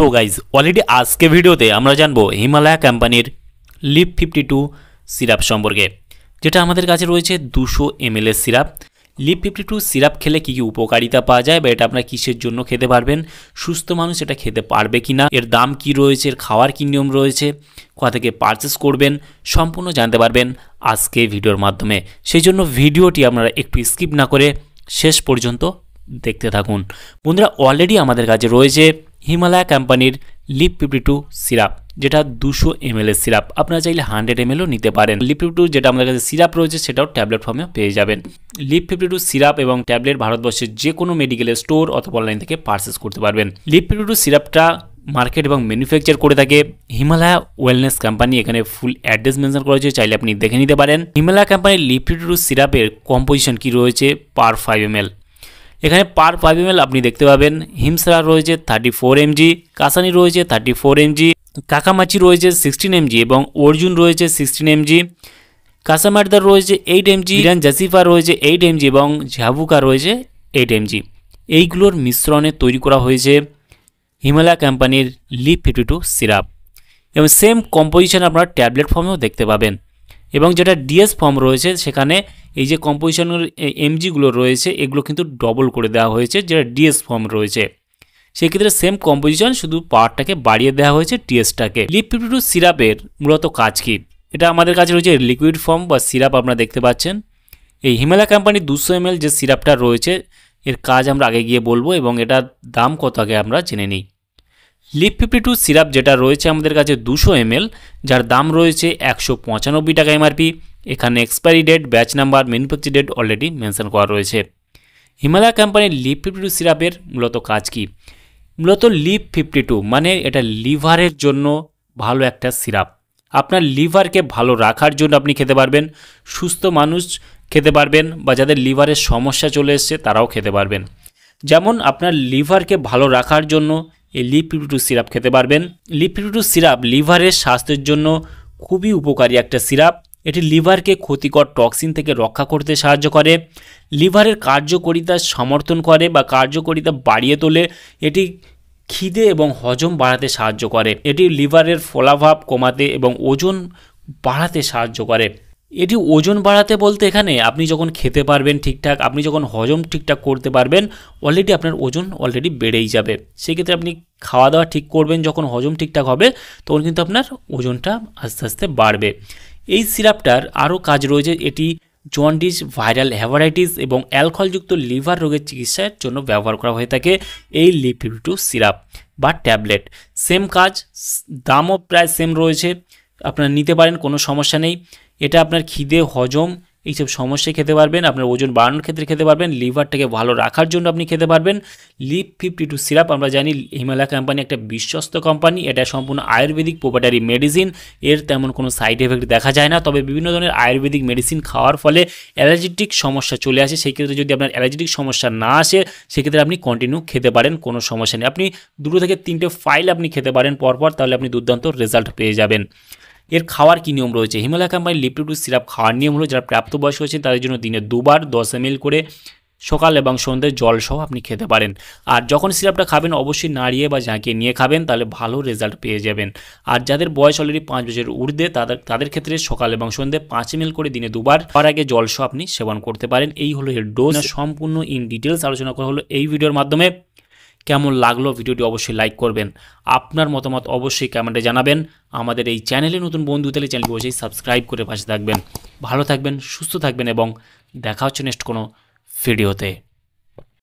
So guys already আজকে ভিডিওতে আমরা জানবো হিমালয়া কোম্পানির লিপ 52 সিরাপ সম্পর্কে, যেটা আমাদের কাছে রয়েছে 200 ml এর সিরাপ। লিপ 52 সিরাপ খেলে কী কী উপকারিতা পাওয়া যায় বা এটা আপনারা কিসের জন্য খেতে পারবেন, সুস্থ মানুষ এটা খেতে পারবে কি না, এর দাম কি রয়েছে, এর খাওয়ার কী নিয়ম রয়েছে, কোথা থেকে পারচেস করবেন, সম্পূর্ণ জানতে পারবেন আজকে ভিডিওর মাধ্যমে। সেই জন্য ভিডিওটি আপনারা একটু স্কিপ না করে শেষ পর্যন্ত দেখতে থাকুন। বন্ধুরা, অলরেডি আমাদের কাছে রয়েছে হিমালয়া কোম্পানির লিপ 52 সিরাপ, যেটা 200 ml এর সিরাপ। আপনারা চাইলে 100 mlও নিতে পারেন। লিপ 52 যেটা আমাদের কাছে সিরাপ রয়েছে সেটাও ট্যাবলেট ফর্মেও পেয়ে যাবেন। লিপ 52 সিরাপ এবং ট্যাবলেট ভারতবর্ষের যে কোনো মেডিকেল স্টোর অথবা অনলাইন থেকে পারচেস করতে পারবেন। লিপ 52 সিরাপটা মার্কেট এবং ম্যানুফ্যাকচার করে থাকে হিমালয়া ওয়েলনেস কোম্পানি। এখানে ফুল অ্যাড্রেস মেনশন করা হয়েছে, চাইলে আপনি দেখে নিতে পারেন। হিমালয়া কোম্পানির লিপ 52 সিরাপের কম্পোজিশন কি রয়েছে পার 5 ml। এখানে পার 5 ml আপনি দেখতে পাবেন হিমসারা রয়েছে 34 mg, কাসানি রয়েছে 34 mg, কাকামাচি রয়েছে 16 mg এবং অর্জুন রয়েছে 16 mg, কাসামারদার রয়েছে 8 mg, ইরান জাসিফা রয়েছে 8 mg এবং ঝাবুকা রয়েছে 8 mg। এইগুলোর মিশ্রণে তৈরি করা হয়েছে হিমালয়া কোম্পানির লিপ 52 সিরাপ এবং সেম কম্পোজিশন আপনারা ট্যাবলেট ফর্মেও দেখতে পাবেন। এবং যেটা ডিএস ফর্ম রয়েছে সেখানে এই যে কম্পোজিশনের এমজিগুলো রয়েছে এগুলো কিন্তু ডবল করে দেওয়া হয়েছে, যেটা ডিএস ফর্ম রয়েছে। সেক্ষেত্রে সেম কম্পোজিশন, শুধু পাওয়ারটাকে বাড়িয়ে দেওয়া হয়েছে টিএসটাকে। লিপ 52 সিরাপের মূলত কাজ কি, এটা আমাদের কাছে রয়েছে লিকুইড ফর্ম বা সিরাপ আপনারা দেখতে পাচ্ছেন। এই হিমালয়া কোম্পানির 200 ml যে সিরাপটা রয়েছে এর কাজ আমরা আগে গিয়ে বলবো এবং এটার দাম কত আগে আমরা জেনে নিই। লিপ 52 সিরাপ যেটা রয়েছে আমাদের কাছে 200 ml, যার দাম রয়েছে 195 টাকা এমআরপি। এখানে expiry date, batch number, manufacture date already mention করা রয়েছে। হিমালয়া কোম্পানির লিপ 52 সিরাপের মূলত কাজ কি, মূলত লিপ 52 মানে এটা লিভারের জন্য ভালো একটা সিরাপ। আপনার লিভারকে ভালো রাখার জন্য আপনি খেতে পারবেন, সুস্থ মানুষ খেতে পারবেন বা যাদের লিভারের সমস্যা চলে এসছে তারাও খেতে পারবেন। যেমন আপনার লিভারকে ভালো রাখার জন্য এই লিপ 52 সিরাপ খেতে পারবেন। লিপ 52 সিরাপ লিভারের স্বাস্থ্যের জন্য খুবই উপকারী একটা সিরাপ। এটি লিভারকে ক্ষতিকর টক্সিন থেকে রক্ষা করতে সাহায্য করে, লিভারের কার্যকারিতা সমর্থন করে বা কার্যকারিতা বাড়িয়ে তোলে। এটি খিদে এবং হজম বাড়াতে সাহায্য করে। এটি লিভারের ফোলাভাব কমাতে এবং ওজন বাড়াতে সাহায্য করে। এটি ওজন বাড়াতে বলতে এখানে আপনি যখন খেতে পারবেন ঠিকঠাক, আপনি যখন হজম ঠিকঠাক করতে পারবেন, অলরেডি আপনার ওজন অলরেডি বেড়েই যাবে। সেক্ষেত্রে আপনি খাওয়া দাওয়া ঠিক করবেন, যখন হজম ঠিকঠাক হবে তখন কিন্তু আপনার ওজনটা আস্তে আস্তে বাড়বে। এই সিরাপটার আরও কাজ রয়েছে। এটি জন্ডিস, ভাইরাল হেপাটাইটিস এবং অ্যালকোহলযুক্ত লিভার রোগের চিকিৎসার জন্য ব্যবহার করা হয়ে থাকে এই লিপ 52 সিরাপ বা ট্যাবলেট। সেম কাজ, দামও প্রায় সেম রয়েছে, আপনারা নিতে পারেন, কোনো সমস্যা নেই। এটা আপনার খিদে, হজম এইসব সমস্যায় খেতে পারবেন, আপনার ওজন বাড়ানোর ক্ষেত্রে খেতে পারবেন, লিভারটাকে ভালো রাখার জন্য আপনি খেতে পারবেন। লিপ 52 সিরাপ আমরা জানি হিমালয়া কোম্পানি একটা বিশ্বস্ত কোম্পানি। এটা সম্পূর্ণ আয়ুর্বেদিক প্রোপ্রাইটারি মেডিসিন। এর তেমন কোনো সাইড এফেক্ট দেখা যায় না, তবে বিভিন্ন ধরনের আয়ুর্বেদিক মেডিসিন খাওয়ার ফলে অ্যালার্জেটিক সমস্যা চলে আসে। সেই ক্ষেত্রে যদি আপনার অ্যালার্জেটিক সমস্যা না আসে সেক্ষেত্রে আপনি কন্টিনিউ খেতে পারেন, কোনো সমস্যা নেই। আপনি 2 থেকে 3টে ফাইল আপনি খেতে পারেন পরপর, তাহলে আপনি দুর্দান্ত রেজাল্ট পেয়ে যাবেন। এর খাওয়ার কী নিয়ম রয়েছে, হিমালয়া কোম্পানির লিপ 52 সিরাপ খাওয়ার নিয়ম হলো যারা প্রাপ্তবয়স্ক হয়েছে তাদের জন্য দিনে 2 বার 10 ml করে সকাল এবং সন্ধ্যায় জল সহ আপনি খেতে পারেন। আর যখন সিরাপটা খাবেন অবশ্যই নাড়িয়ে বা ঝাঁকিয়ে নিয়ে খাবেন, তাহলে ভালো রেজাল্ট পেয়ে যাবেন। আর যাদের বয়স অলরেডি 5 বছরের ঊর্ধ্বে তাদের ক্ষেত্রে সকাল এবং সন্ধ্যায় 5 ml করে দিনে 2 বার, তার আগে জল সহ আপনি সেবন করতে পারেন। এই হলো এর ডোজ। সম্পূর্ণ ইন ডিটেলস আলোচনা করা হলো এই ভিডিওর মাধ্যমে। কেমন লাগলো ভিডিওটি অবশ্যই লাইক করবেন, আপনার মতামত অবশ্যই কমেন্টে জানাবেন। আমাদের এই চ্যানেলে নতুন বন্ধু হলে চ্যানেলটি অবশ্যই সাবস্ক্রাইব করে পাশে থাকবেন। ভালো থাকবেন, সুস্থ থাকবেন এবং দেখা হচ্ছে নেক্সট কোনো ভিডিওতে।